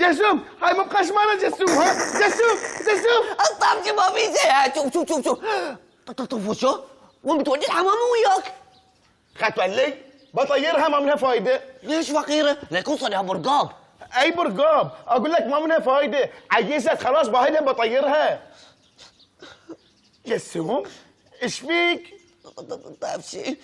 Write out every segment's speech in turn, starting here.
جسوم هاي مو بخشمانه جسوم. ها جسوم الطفش ما في زين. شوف طفوشو وين بتودي الحمام وياك؟ خطوة لي بطيرها ما منها فايده. ليش فقيره؟ لا يكون صدها برقاب. اي برقاب اقول لك ما منها فايده، عيست خلاص باهدها بطيرها. جسوم ايش فيك؟ طفشي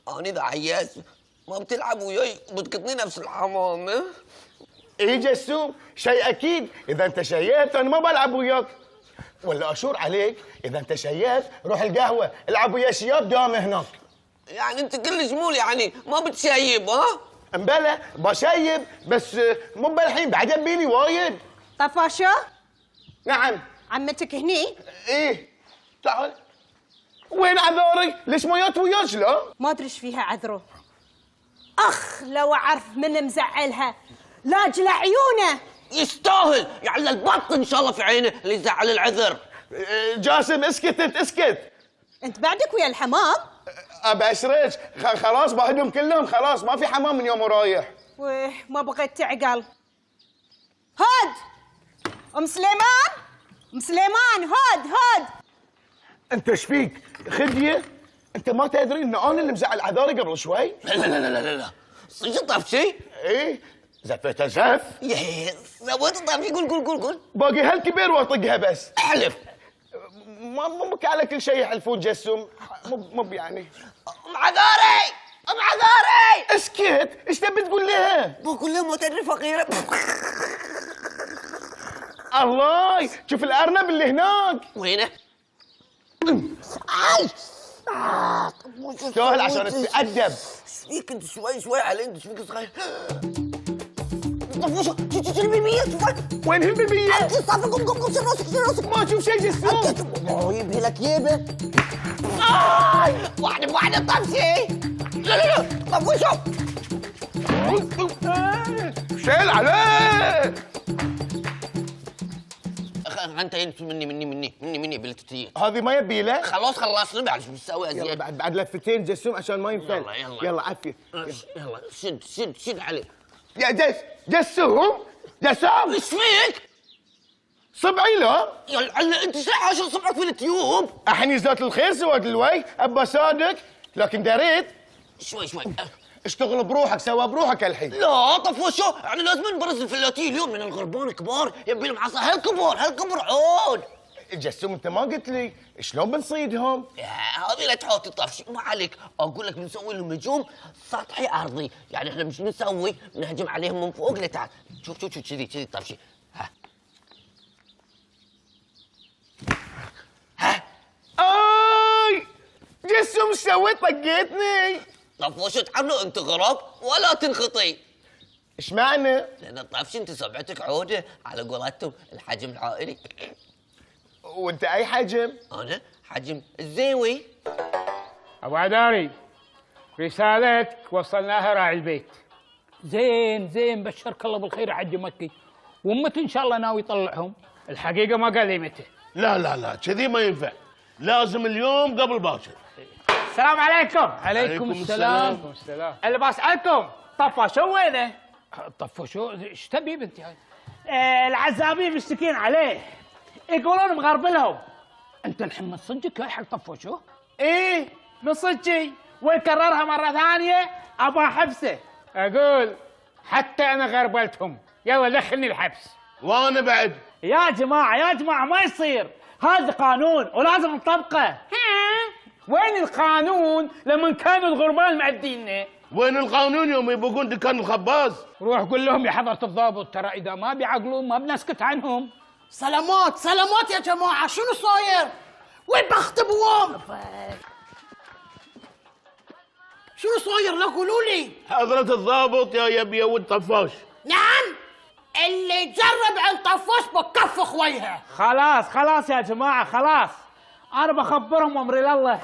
انا اذا عياس ما بتلعب وياي وبتقطني نفس الحمام. اي جسوم شيء اكيد، اذا انت شيت انا ما بلعب وياك. ولا اشور عليك اذا انت شيت روح القهوه العب ويا شياب دامه هناك. يعني انت كل شمول يعني ما بتشيب ها؟ امبلا بشيب بس مو بالحين بعد يبيني وايد. طفاشو نعم. عمتك هني؟ ايه تعال. وين عذاري؟ ليش ما جات وياك لا؟ ما ادري ايش فيها عذره. اخ لو اعرف من مزعلها لاجل عيونه. يستاهل يعلى البط ان شاء الله في عينه اللي يزعل العذر. جاسم اسكت انت اسكت. انت بعدك ويا الحمام؟ ابشرك خلاص باهدهم كلهم خلاص ما في حمام من يوم ورايح. ويه ما بغيت تعقل. هاد ام سليمان، ام سليمان هاد. انت ايش فيك؟ خديه؟ انت ما تدري ان انا اللي مزعل عذاري قبل شوي؟ لا صدق طفشي؟ ايه زفيتها زف. يا سويت طفشي. قول باقي هالكبير واطقها بس. احلف. مو بك على كل شيء يحلفون جسم. مو يعني. ام عذاري اسكت ايش تبي تقول لها؟ بقول لها ما تدري فقيره. الله شوف الارنب اللي هناك. وينه؟ تستاهل عشان تتأدب. ايش فيك انت شوي علي انت ايش فيك صغير؟ طفوشة شو البيبية وين البيبية؟ انت صافي قوم شيل راسك ما اشوف شيء جسوم. الله يبهي لك يبه. واحدة طفشي. لا طفوشة شيل عليه. انت ينس مني بلتتين. هذه ما يبي له. خلاص خلصنا بعد شو بتسوي يلا ازيد؟ بعد لفتين جسوم عشان ما ينفل. يلا عافية. يلا شد عليه. يا جسوم ايش فيك؟ صبعي لا. يلا انت ايش حاشر صبعك في التيوب؟ الحين يزداد الخير سواد الوي ابا صادق لكن دريت. شوي اشتغل بروحك سوى بروحك الحين. لا طفوشو يعني لازم نبرز الفلاتين اليوم من الغربان كبار يبي لهم عصا هالكبر عود. جسوم انت ما قلت لي شلون بنصيدهم؟ هذه لا تحط طفش ما عليك اقول لك بنسوي لهم هجوم سطحي ارضي يعني احنا مش بنسوي نهجم عليهم من فوق لتحت. شوف كذي طفشي. ها اي جسوم ايش سويت طقيتني. طفوشو تعرف انت غراب ولا تنخطي. ايش معنى؟ لان الطفش انت صبعتك عوده على قولتهم الحجم العائلي. وانت اي حجم؟ انا حجم الزيوي. ابو عداري رسالتك وصلناها راعي البيت. زين بشرك الله بالخير يا حج مكي. ومتى ان شاء الله ناوي يطلعهم؟ الحقيقه ما قال لي متى. لا كذي ما ينفع، لازم اليوم قبل باكر. السلام عليكم. عليكم السلام. اللي بسألكم طفشوا وينه؟ طفشوا ايش تبي بنتي هاي؟ العزابين مشتكين عليه يقولون مغربلهم. انت الحين من صدقك يا حق طفشوا؟ ايه من صدقي ويكررها مره ثانيه ابغى حبسه. اقول حتى انا غربلتهم. يلا دخلني الحبس. وانا بعد. يا جماعه ما يصير، هذا قانون ولازم نطبقه. وين القانون لما كانوا الغربان معدينا؟ وين القانون يوم يبقون دكان الخباز؟ روح قول لهم يا حضرة الضابط ترى إذا ما بيعقلون ما بنسكت عنهم. سلامات يا جماعة، شنو صاير؟ وين بخت بوام؟ شنو صاير لا قولوا لي؟ حضرة الضابط يا يبي ولد طفاش. نعم، اللي يجرب عن طفاش بكف خويها. خلاص يا جماعة خلاص، أنا بخبرهم أمري لله.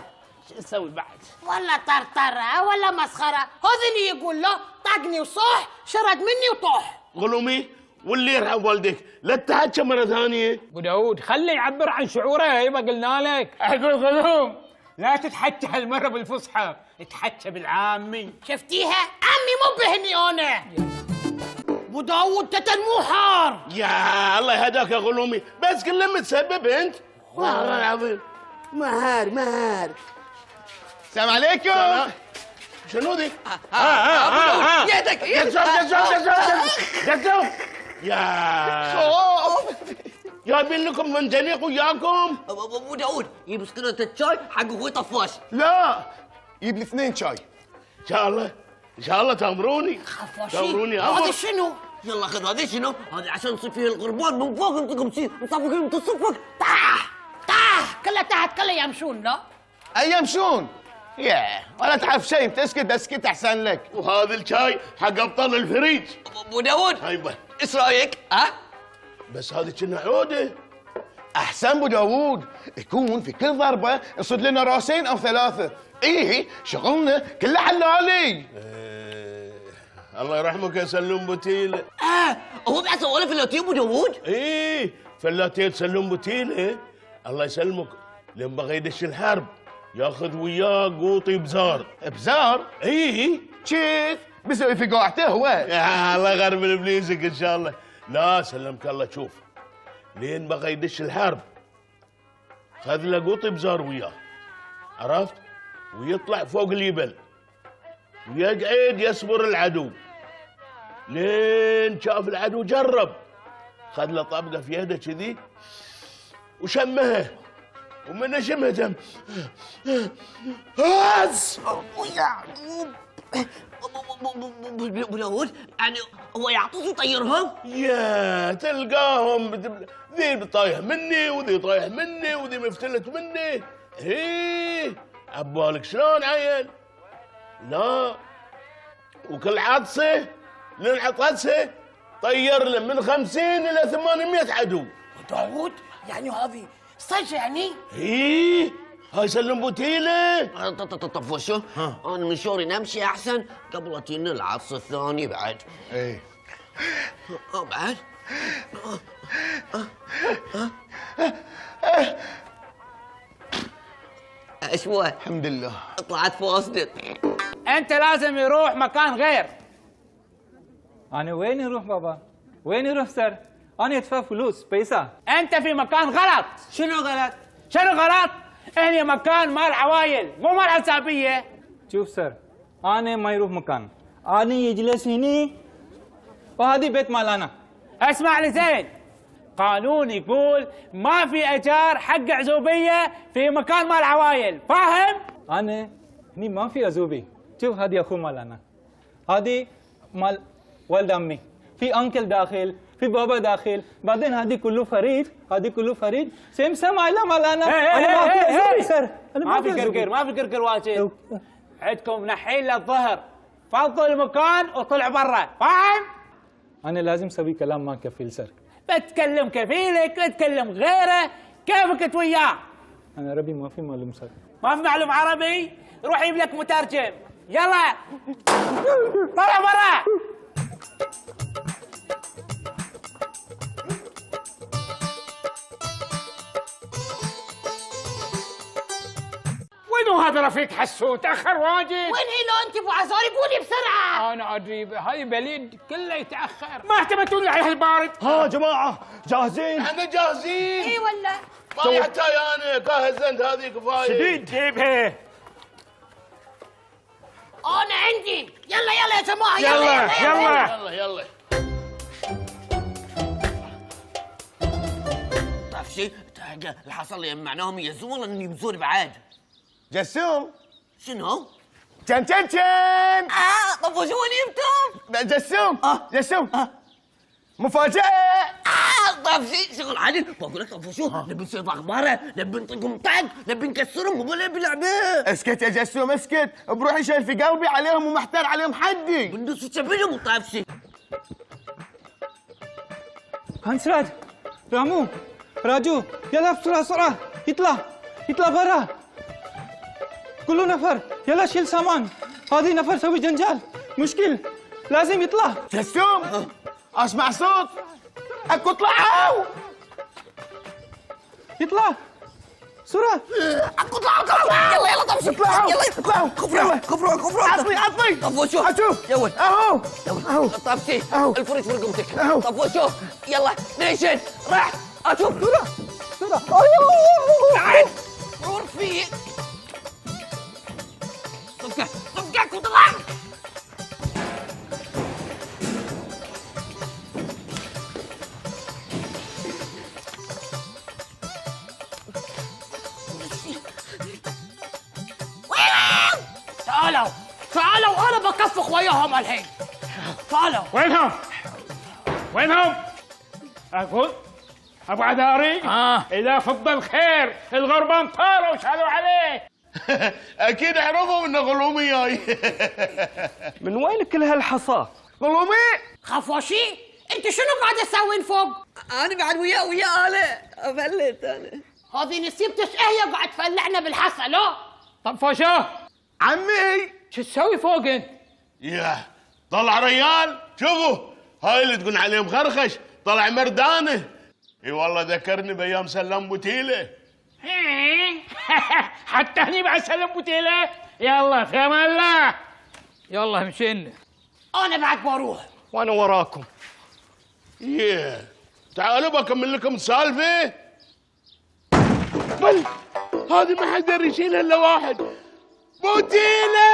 شو نسوي بعد؟ ولا طرطرة ولا مسخرة، هذا يقول له طقني وصاح شرد مني وطاح. غلومي واللي يرحم والدك لا تتحكى مرة ثانية. أبو داود خليه يعبر عن شعوره. يبا قلنا لك. أقول غلوم لا تتحكى هالمرة بالفصحى، اتحكى بالعامي. شفتيها؟ عمي مو بهني أنا. ابو داوود تتن مو حار. يا الله يهداك يا غلومي، بس كل لما تسبب انت. والله العظيم. مهار. السلام عليكم. شنو ذي؟ يدك جزم. يا جايبين لكم منجنيق وياكم. ابو داوود يجيب سكينة الشاي حق اخوي طفاش. لا، يجيب لي 2 شاي. ان شاء الله تامروني. تامروني هذا شنو؟ يلا خذ هذه شنو؟ هذه عشان نصيب فيه الغربان من فوق نطقم نصفق من تصفق. طاح كلها تحت كلها يمشون. لا ايام شون؟ ولا تعرف شيء، بتسكت اسكت احسن لك. وهذا الشاي حق ابطال الفريج. ابو داوود ايوه، ايش رايك؟ بس هذه كنا عوده. احسن ابو داوود يكون في كل ضربه يصيد لنا راسين او 3. ايه شغلنا كله حلالي. الله يرحمك يا سلوم بوتيله. هو بعد سوالف اللي ابو داوود؟ فلاتين سلوم بوتيله الله يسلمك لما بغى يدش الحرب ياخذ وياه قوطي بزار. بزار؟ كيف؟ بيسوي في قاعته هو. يا الله يغرب ابليسك ان شاء الله. لا سلمك الله، شوف لين بغى يدش الحرب خذ له قوطي بزار وياه، عرفت؟ ويطلع فوق الجبل ويقعد يصبر العدو لين شاف العدو جرب، خذ له طبقه في يده كذي وشمها، ومن شمها دم ابو داوود يعني هو يعطوه يطيرهم؟ يا تلقاهم ذي طايح مني وذي طايح مني وذي مفتلت مني. عبالك شلون عيل؟ لا، وكل عطسه لين عطسه طير له من 50 إلى 800 عدو. داوود يعني هذه صج يعني؟ هاي سلم بوتيله. طب وشو؟ انا من شوري نمشي احسن قبل تجينا العطس الثاني بعد. بعد؟ ايش هو؟ الحمد لله طلعت فاسدة. انت لازم يروح مكان غير. أنا وين يروح بابا؟ وين يروح سر؟ أنا أدفع فلوس بيسا. انت في مكان غلط. شنو غلط؟ شنو غلط؟ هنا مكان مال عوايل مو مال عزابيه. شوف سر، أنا ما يروح مكان، أنا يجلس هني وهذه بيت مال أنا. اسمع لي زين، قانون يقول ما في ايجار حق عزوبيه في مكان مال عوايل، فاهم؟ أنا هني ما في أزوبي. شوف هذه أخو مال أنا، هذه مال ولد أمي، في أنكل داخل، في بابا داخل، بعدين هذه كله فريد، هذه كله فريد، سم عائلة مال أنا. أنا ما في أزوبي سر، أنا ما في قرقر، ما في قرقر واجد. عندكم نحيل للظهر، فضوا المكان وطلع برا، فاهم؟ أنا لازم أسوي كلام مع كفيل سر. بتكلم كفيلك، بتكلم غيره، كيفك انت وياه؟ أنا عربي ما في معلوم سر. ما في معلوم عربي؟ روح يجيب لك مترجم، يلا طلع برا. وينو هذا رفيق حسون؟ تأخر واجد. وين هي لو انت ابو عزاري؟ قولي بسرعه. انا ادري هاي بليد كله يتاخر. ما اعتمدتوا لي على هالبارد. ها جماعه جاهزين؟ احنا جاهزين. اي ولا ما يحتاج انا جاهز انت، هذه كفايه. شديد جيبها. انا عندي. يلا يا جماعه يلا. تعرف شيء؟ اللي حصل لي معناهم يزون ولا اني يبزون بعد؟ جسوم شنو؟ كان طب وشو اللي جبتهم؟ جسوم مفاجأة. طب شغل عادل بقول لك طب وشو؟ نبي نصير اخباره، نبي نطقهم طق، نبي نكسرهم، مو نبي لعبه. اسكت يا جسوم اسكت، بروحي شايل في قلبي عليهم ومحتار عليهم حدي. بندوس وتشبينهم وطايف شيء. هانسراد، رامو، راجو، يلا بسرعة يطلع برا. كله نفر، يلا شيل سامان. هذه نفر سوي جنجال، مشكل، لازم يطلع. جسوم اسمع صوت، اكو طلعوا. يطلع. بسرعة. يلا طفشوا اطلعوا يلا اطلعوا كفروا عطني طفوا شوف اشوف يلا اهو يلا طفشي أهو. الفريج في رقبتك أهو. طفوا شوف يلا نيشن راح اشوف بسرعة. تعال رور فيك طفقك وطلع تعالوا انا بكفخ وياهم الحين. تعالوا. وينهم؟ أقول أبو عذاري إذا فض الخير الغربان طاروا وشالوا عليه. اكيد عرفوا انه غلومي جاي. من وين كل هالحصى؟ ظلمي خفوشي انت شنو قاعد تسوين فوق؟ انا بعد ويا اله افلت انا هذه نسيبتش هي قاعد تفلعنا بالحصى لو. طفشوه عمي شو تسوي فوق انت؟ ياه طلع ريال شوفوا هاي اللي تقول عليه مخرخش طلع مردانه. اي والله ذكرني بايام سلام بوتيله. حتى هني بعد سلم بوتيله. يلا في امان الله. يلا مشينا. انا بعد بروح. وانا وراكم. ياه تعالوا بكمل لكم السالفه. بل هذه ما حد يقدر يشيلها الا واحد. بوتيله